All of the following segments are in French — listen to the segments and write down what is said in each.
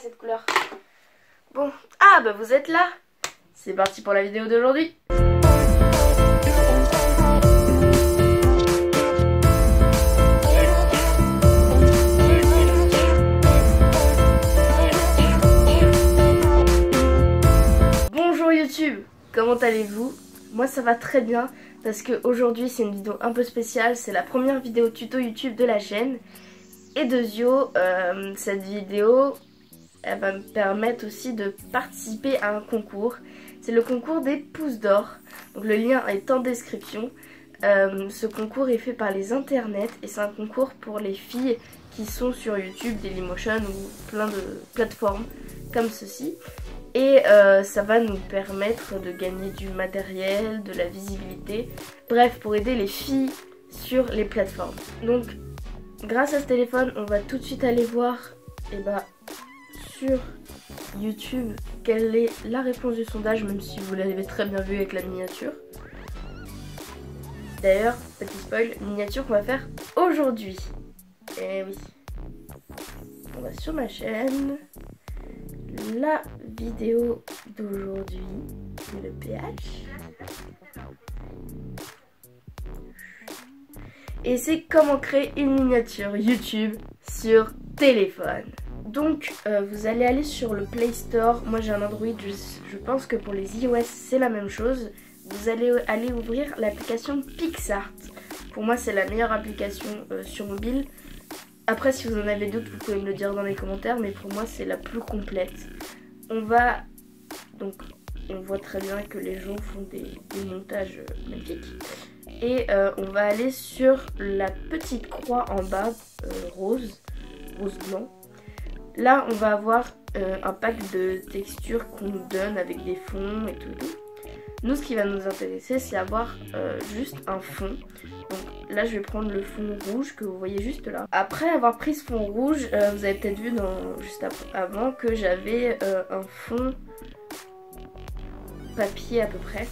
cette couleur. Bon, ah bah vous êtes là. C'est parti pour la vidéo d'aujourd'hui. Bonjour YouTube, comment allez-vous? Moi ça va très bien parce qu'aujourd'hui c'est une vidéo un peu spéciale. C'est la première vidéo tuto YouTube de la chaîne. Et deuxio, cette vidéo elle va me permettre aussi de participer à un concours. C'est le concours des pouces d'or. Donc le lien est en description. Ce concours est fait par les internets et c'est un concours pour les filles qui sont sur YouTube, Dailymotion ou plein de plateformes comme ceci. Et ça va nous permettre de gagner du matériel, de la visibilité. Bref, pour aider les filles sur les plateformes. Donc grâce à ce téléphone, on va tout de suite aller voir sur YouTube quelle est la réponse du sondage, même si vous l'avez très bien vu avec la miniature. D'ailleurs, petit spoil, miniature qu'on va faire aujourd'hui. Et oui. On va sur ma chaîne. La vidéo d'aujourd'hui, le PH. Et c'est comment créer une miniature YouTube sur téléphone. Donc vous allez aller sur le Play Store. Moi j'ai un Android, je pense que pour les iOS c'est la même chose. Vous allez aller ouvrir l'application PicsArt. Pour moi c'est la meilleure application sur mobile. Après si vous en avez d'autres vous pouvez me le dire dans les commentaires, mais pour moi c'est la plus complète. On voit très bien que les gens font des montages magnifiques. Et on va aller sur la petite croix en bas, rose blanc. Là on va avoir un pack de textures qu'on nous donne avec des fonds et tout. Nous ce qui va nous intéresser c'est avoir juste un fond. Donc là je vais prendre le fond rouge que vous voyez juste là. Après avoir pris ce fond rouge, vous avez peut-être vu juste avant que j'avais un fond papier à peu près.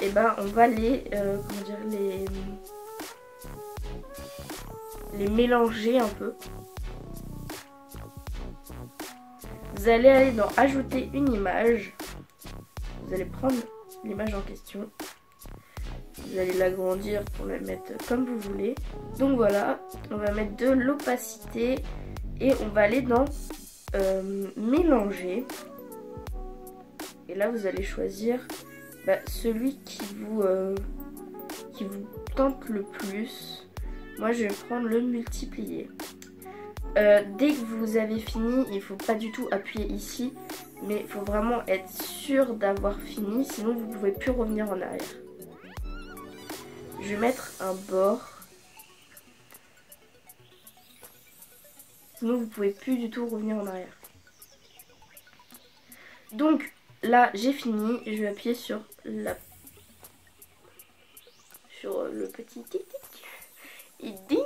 Et on va les mélanger un peu. Vous allez aller dans ajouter une image. Vous allez prendre l'image en question. Vous allez l'agrandir pour la mettre comme vous voulez. Donc voilà, on va mettre de l'opacité et on va aller dans mélanger. Et là vous allez choisir celui qui vous tente le plus. Moi je vais prendre le multiplier. Dès que vous avez fini, il ne faut pas du tout appuyer ici, mais il faut vraiment être sûr d'avoir fini, sinon vous ne pouvez plus revenir en arrière. Je vais mettre un bord, sinon vous ne pouvez plus du tout revenir en arrière. Donc là j'ai fini, je vais appuyer sur le petit tic tic et ding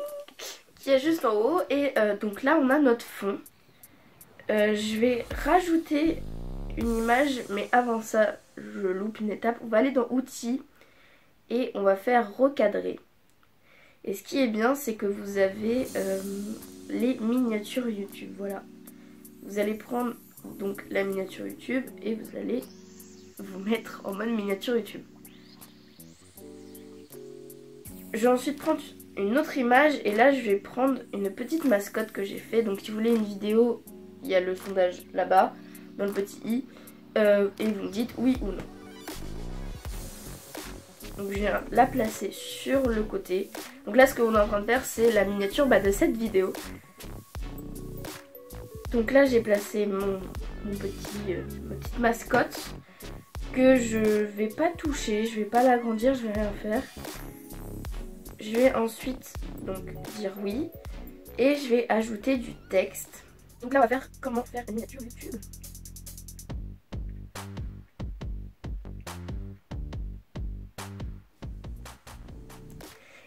qui est juste en haut. Et donc là on a notre fond. Je vais rajouter une image, mais avant ça je loupe une étape. On va aller dans outils et on va faire recadrer. Et ce qui est bien c'est que vous avez les miniatures YouTube. Voilà, vous allez prendre donc la miniature YouTube et vous allez vous mettre en mode miniature YouTube. Je vais ensuite prendre une autre image et là je vais prendre une petite mascotte que j'ai fait. Donc si vous voulez une vidéo, il y a le sondage là-bas dans le petit i et vous me dites oui ou non. Donc je viens la placer sur le côté. Donc là ce qu'on est en train de faire c'est la miniature de cette vidéo. Donc là j'ai placé ma petite mascotte que je vais pas toucher, je vais pas l'agrandir, je vais rien faire. Je vais ensuite donc dire oui et je vais ajouter du texte. Donc là on va faire comment faire une miniature YouTube.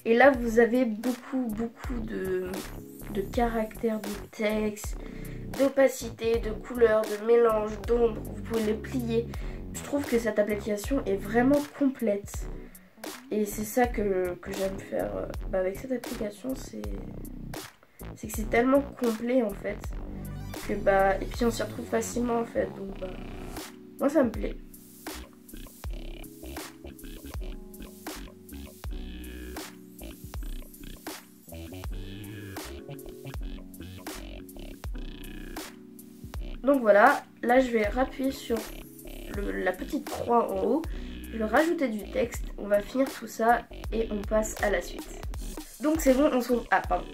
Et là vous avez beaucoup de caractères, de texte, d'opacité, de couleurs, de mélange, d'ombre. Vous pouvez les plier. Je trouve que cette application est vraiment complète. Et c'est ça que j'aime faire avec cette application, c'est que c'est tellement complet en fait que bah, et puis on s'y retrouve facilement en fait, donc bah, moi ça me plaît. Donc voilà, là je vais appuyer sur la petite croix en haut, je vais rajouter du texte, on va finir tout ça et on passe à la suite. Donc c'est bon, on se retrouve... Ah pardon.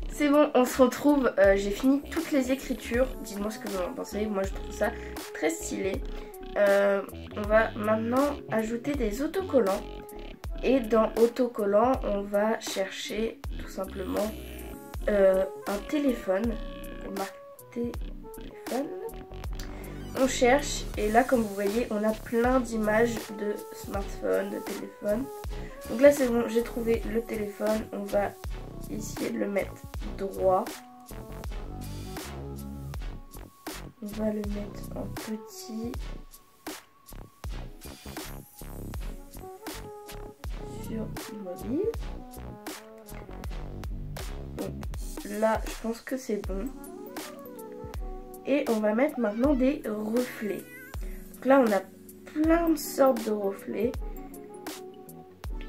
C'est bon, on se retrouve, j'ai fini toutes les écritures, dites-moi ce que vous en pensez, moi je trouve ça très stylé. On va maintenant ajouter des autocollants et dans autocollants on va chercher tout simplement un téléphone, on marque téléphone, on cherche et là comme vous voyez on a plein d'images de smartphone, de téléphone. Donc là c'est bon, j'ai trouvé le téléphone, on va essayer de le mettre droit. On va le mettre en petit. Sur le mobile. Donc là je pense que c'est bon. Et on va mettre maintenant des reflets. Donc là on a plein de sortes de reflets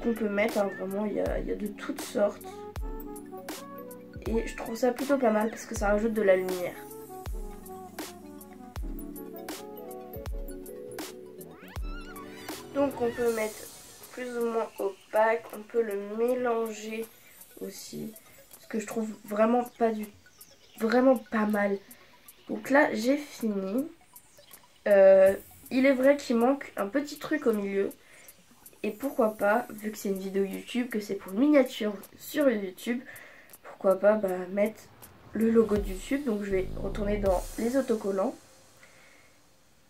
qu'on peut mettre, hein, vraiment il y a de toutes sortes. Et je trouve ça plutôt pas mal parce que ça rajoute de la lumière. Donc on peut mettre plus ou moins opaque, on peut le mélanger aussi. Ce que je trouve vraiment pas mal. Donc là j'ai fini. Il est vrai qu'il manque un petit truc au milieu. Et pourquoi pas, vu que c'est une vidéo YouTube, que c'est pour une miniature sur YouTube, pourquoi pas mettre le logo de YouTube. Donc je vais retourner dans les autocollants.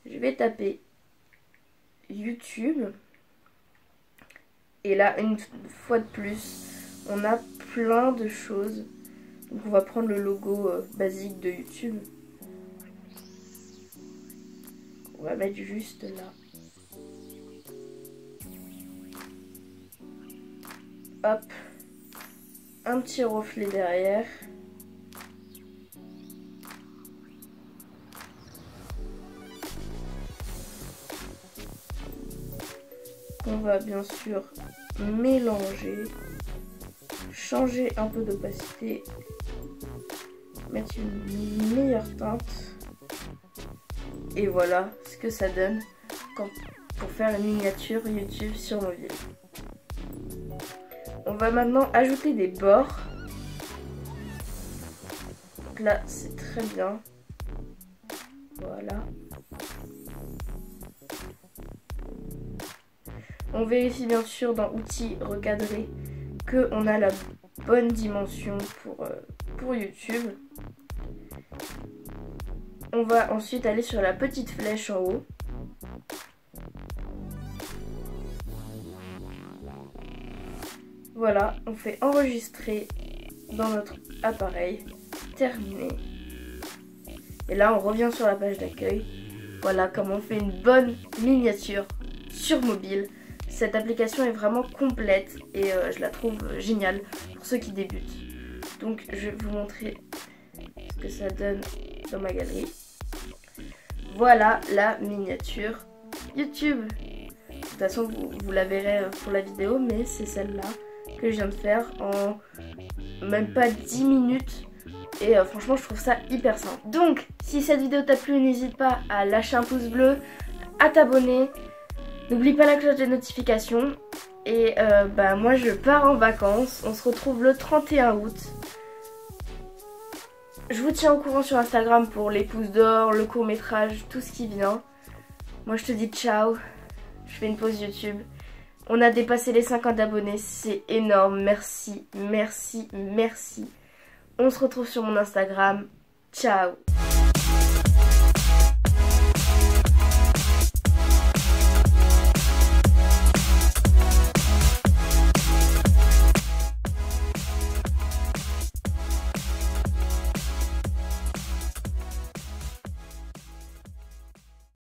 Je vais taper YouTube. Et là, une fois de plus, on a plein de choses. Donc on va prendre le logo basique de YouTube. On va mettre juste là. Hop. Un petit reflet derrière. On va bien sûr mélanger, changer un peu d'opacité, mettre une meilleure teinte. Et voilà ce que ça donne pour faire une miniature YouTube sur mobile. On va maintenant ajouter des bords. Donc là, c'est très bien. Voilà. On vérifie bien sûr dans outils recadrés qu'on a la bonne dimension pour YouTube. On va ensuite aller sur la petite flèche en haut. Voilà, on fait enregistrer dans notre appareil. Terminé. Et là, on revient sur la page d'accueil. Voilà comment on fait une bonne miniature sur mobile. Cette application est vraiment complète et je la trouve géniale pour ceux qui débutent. Donc, je vais vous montrer ce que ça donne dans ma galerie. Voilà la miniature YouTube. De toute façon, vous la verrez pour la vidéo, mais c'est celle-là que je viens de faire en même pas 10 minutes. Et franchement, je trouve ça hyper simple. Donc, si cette vidéo t'a plu, n'hésite pas à lâcher un pouce bleu, à t'abonner. N'oublie pas la cloche des notifications. Et moi, je pars en vacances. On se retrouve le 31 août. Je vous tiens au courant sur Instagram pour les pouces d'or, le court-métrage, tout ce qui vient. Moi, je te dis ciao. Je fais une pause YouTube. On a dépassé les 50 abonnés. C'est énorme. Merci, merci, merci. On se retrouve sur mon Instagram. Ciao.